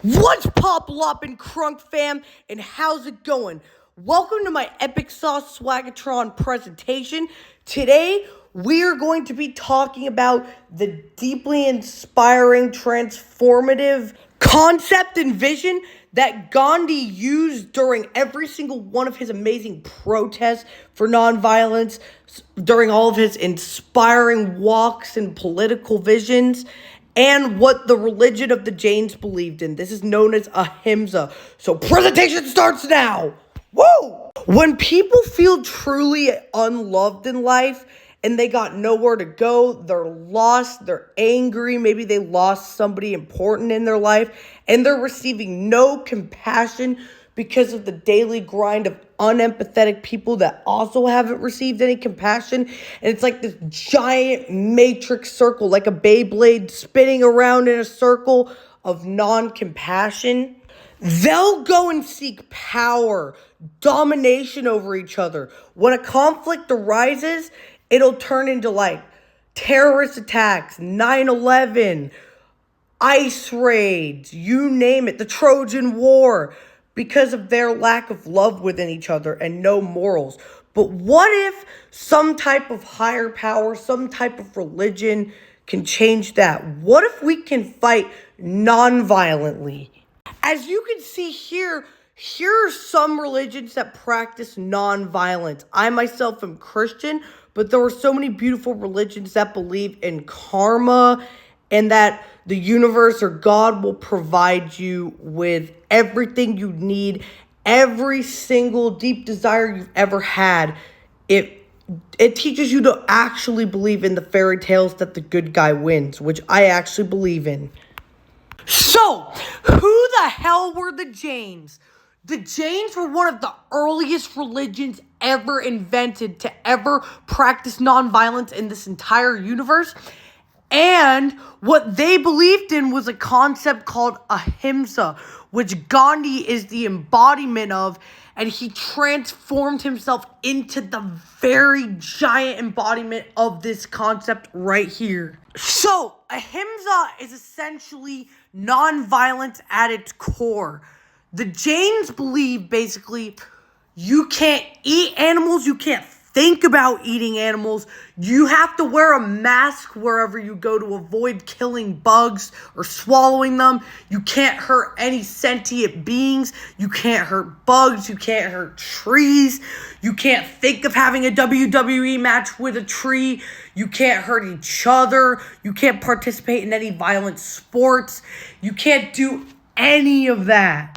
What's pop loppin' crunk fam, and how's it going? Welcome to my Epic Sauce Swagatron presentation. Today we are going to be talking about the deeply inspiring, transformative concept and vision that Gandhi used during every single one of his amazing protests for nonviolence, during all of his inspiring walks and political visions, and what the religion of the Jains believed in. This is known as ahimsa. So presentation starts now. Woo! When people feel truly unloved in life and they got nowhere to go, they're lost, they're angry, maybe they lost somebody important in their life, and they're receiving no compassion because of the daily grind of unempathetic people that also haven't received any compassion. And it's like this giant matrix circle, like a Beyblade spinning around in a circle of non-compassion. They'll go and seek power, domination over each other. When a conflict arises, it'll turn into like terrorist attacks, 9/11, ICE raids, you name it, the Trojan War, because of their lack of love within each other and no morals. But what if some type of higher power, some type of religion can change that? What if we can fight non-violently? As you can see here are some religions that practice non-violence. I myself am Christian, but there are so many beautiful religions that believe in karma and that the universe or God will provide you with everything you need, every single deep desire you've ever had. It teaches you to actually believe in the fairy tales that the good guy wins, which I actually believe in. So, who the hell were the Jains? The Jains were one of the earliest religions ever invented to ever practice nonviolence in this entire universe. And what they believed in was a concept called ahimsa, which Gandhi is the embodiment of, and he transformed himself into the very giant embodiment of this concept right here. So, ahimsa is essentially nonviolence at its core. The Jains believe basically you can't eat animals, you can't think about eating animals. You have to wear a mask wherever you go to avoid killing bugs or swallowing them. You can't hurt any sentient beings. You can't hurt bugs. You can't hurt trees. You can't think of having a WWE match with a tree. You can't hurt each other. You can't participate in any violent sports. You can't do any of that.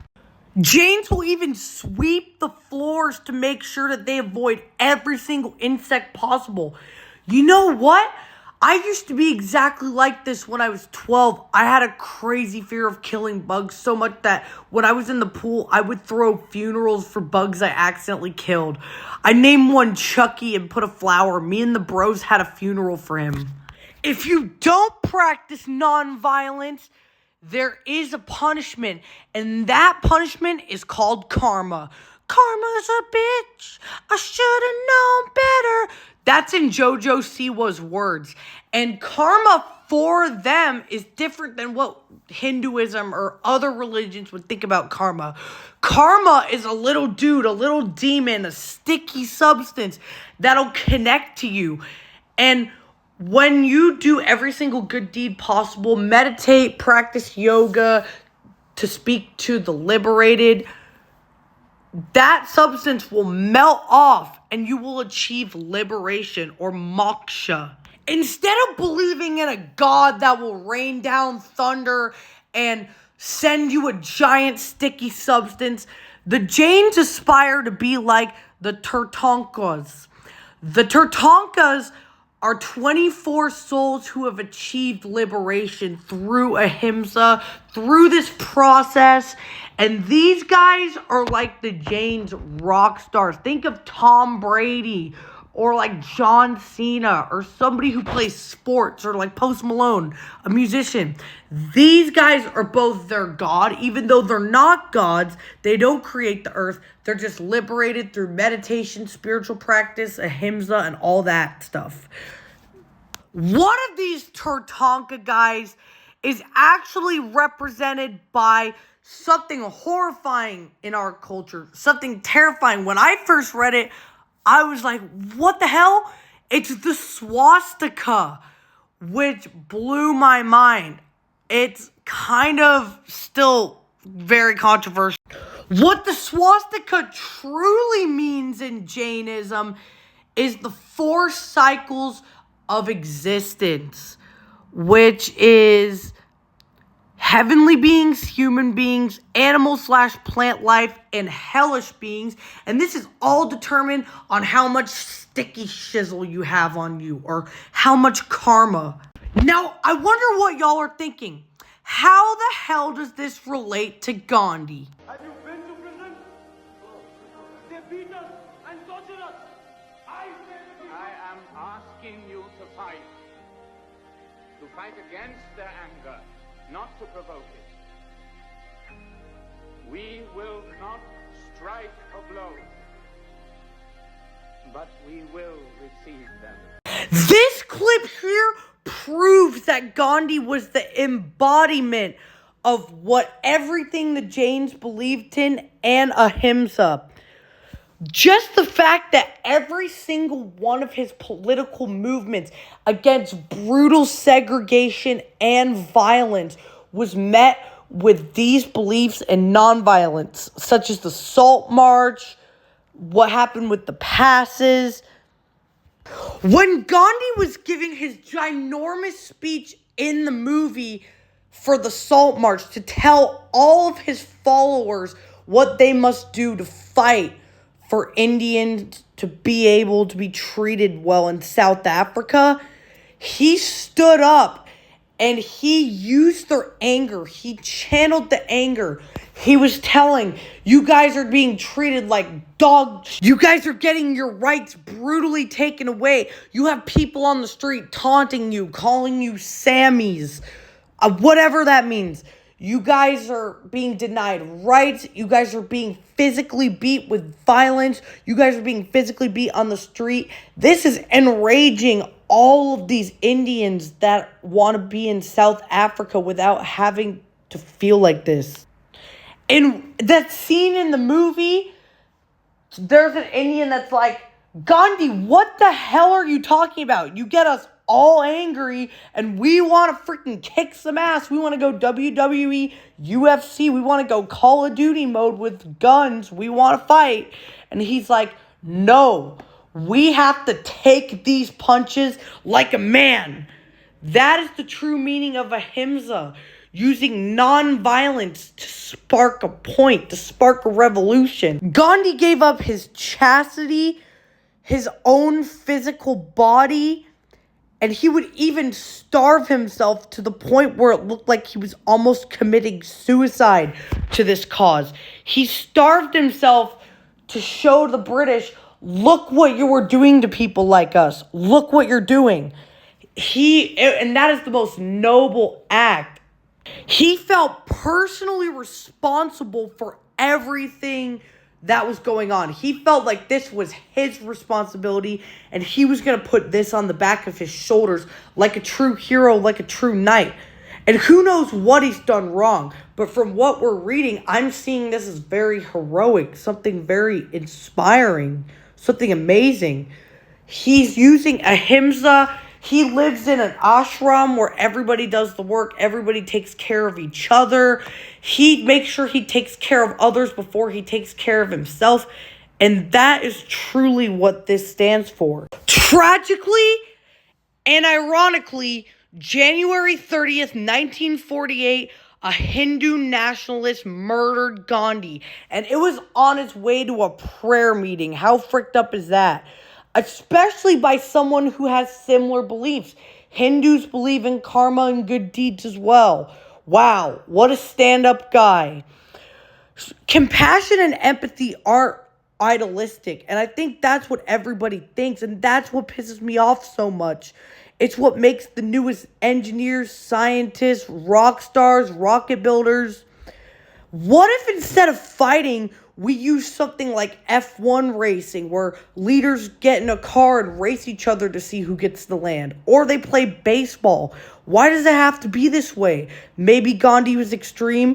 Jains will even sweep the floors to make sure that they avoid every single insect possible. You know what? I used to be exactly like this when I was 12. I had a crazy fear of killing bugs so much that when I was in the pool, I would throw funerals for bugs I accidentally killed. I named one Chucky and put a flower. Me and the bros had a funeral for him. If you don't practice nonviolence, there is a punishment, and that punishment is called karma. Karma's a bitch. I should have known better. That's in JoJo Siwa's words. And karma for them is different than what Hinduism or other religions would think about karma. Karma is a little dude, a little demon, a sticky substance that'll connect to you. And when you do every single good deed possible, meditate, practice yoga, to speak to the liberated, that substance will melt off and you will achieve liberation or moksha. Instead of believing in a God that will rain down thunder and send you a giant sticky substance, the Jains aspire to be like the Tirthankaras. The Tirthankaras are 24 souls who have achieved liberation through ahimsa, through this process. And these guys are like the Jains rock stars. Think of Tom Brady or like John Cena or somebody who plays sports or like Post Malone, a musician. These guys are both their God. Even though they're not gods, they don't create the earth. They're just liberated through meditation, spiritual practice, ahimsa, and all that stuff. One of these Tirthanka guys is actually represented by something horrifying in our culture, something terrifying. When I first read it, I was like, what the hell? It's the swastika, which blew my mind. It's kind of still very controversial. What the swastika truly means in Jainism is the 4 cycles of existence, which is heavenly beings, human beings, animal/plant life, and hellish beings. And this is all determined on how much sticky shizzle you have on you, or how much karma. Now, I wonder what y'all are thinking. How the hell does this relate to Gandhi? Have you been to prison? They beat us and torture us. I am asking you to fight. To fight against their anger, not to provoke it. We will not strike a blow, but we will receive them. This clip here proves that Gandhi was the embodiment of what everything the Jains believed in and ahimsa. Just the fact that every single one of his political movements against brutal segregation and violence was met with these beliefs and nonviolence, such as the Salt March, what happened with the passes. When Gandhi was giving his ginormous speech in the movie for the Salt March to tell all of his followers what they must do to fight for Indians to be able to be treated well in South Africa, he stood up and he used their anger. He channeled the anger. He was telling, you guys are being treated like dogs. You guys are getting your rights brutally taken away. You have people on the street taunting you, calling you Sammies, whatever that means. You guys are being denied rights. You guys are being physically beat with violence. You guys are being physically beat on the street. This is enraging all of these Indians that want to be in South Africa without having to feel like this. In that scene in the movie, there's an Indian that's like, Gandhi, what the hell are you talking about? You get us all angry and we want to freaking kick some ass. We want to go WWE, UFC. We want to go Call of Duty mode with guns. We want to fight. And he's like, no, we have to take these punches like a man. That is the true meaning of ahimsa. Using non-violence to spark a point, to spark a revolution. Gandhi gave up his chastity, his own physical body, and he would even starve himself to the point where it looked like he was almost committing suicide to this cause. He starved himself to show the British, look what you were doing to people like us. Look what you're doing. And that is the most noble act. He felt personally responsible for everything that was going on. He felt like this was his responsibility, and he was going to put this on the back of his shoulders like a true hero, like a true knight. And who knows what he's done wrong, but from what we're reading, I'm seeing this as very heroic, something very inspiring, something amazing. He's using ahimsa. He lives in an ashram where everybody does the work. Everybody takes care of each other. He makes sure he takes care of others before he takes care of himself. And that is truly what this stands for. Tragically and ironically, January 30th, 1948, a Hindu nationalist murdered Gandhi. And it was on its way to a prayer meeting. How fricked up is that? Especially by someone who has similar beliefs. Hindus believe in karma and good deeds as well. Wow, what a stand-up guy. Compassion and empathy aren't idealistic, and I think that's what everybody thinks, and that's what pisses me off so much. It's what makes the newest engineers, scientists, rock stars, rocket builders. What if instead of fighting, we use something like F1 racing, where leaders get in a car and race each other to see who gets the land. Or they play baseball. Why does it have to be this way? Maybe Gandhi was extreme,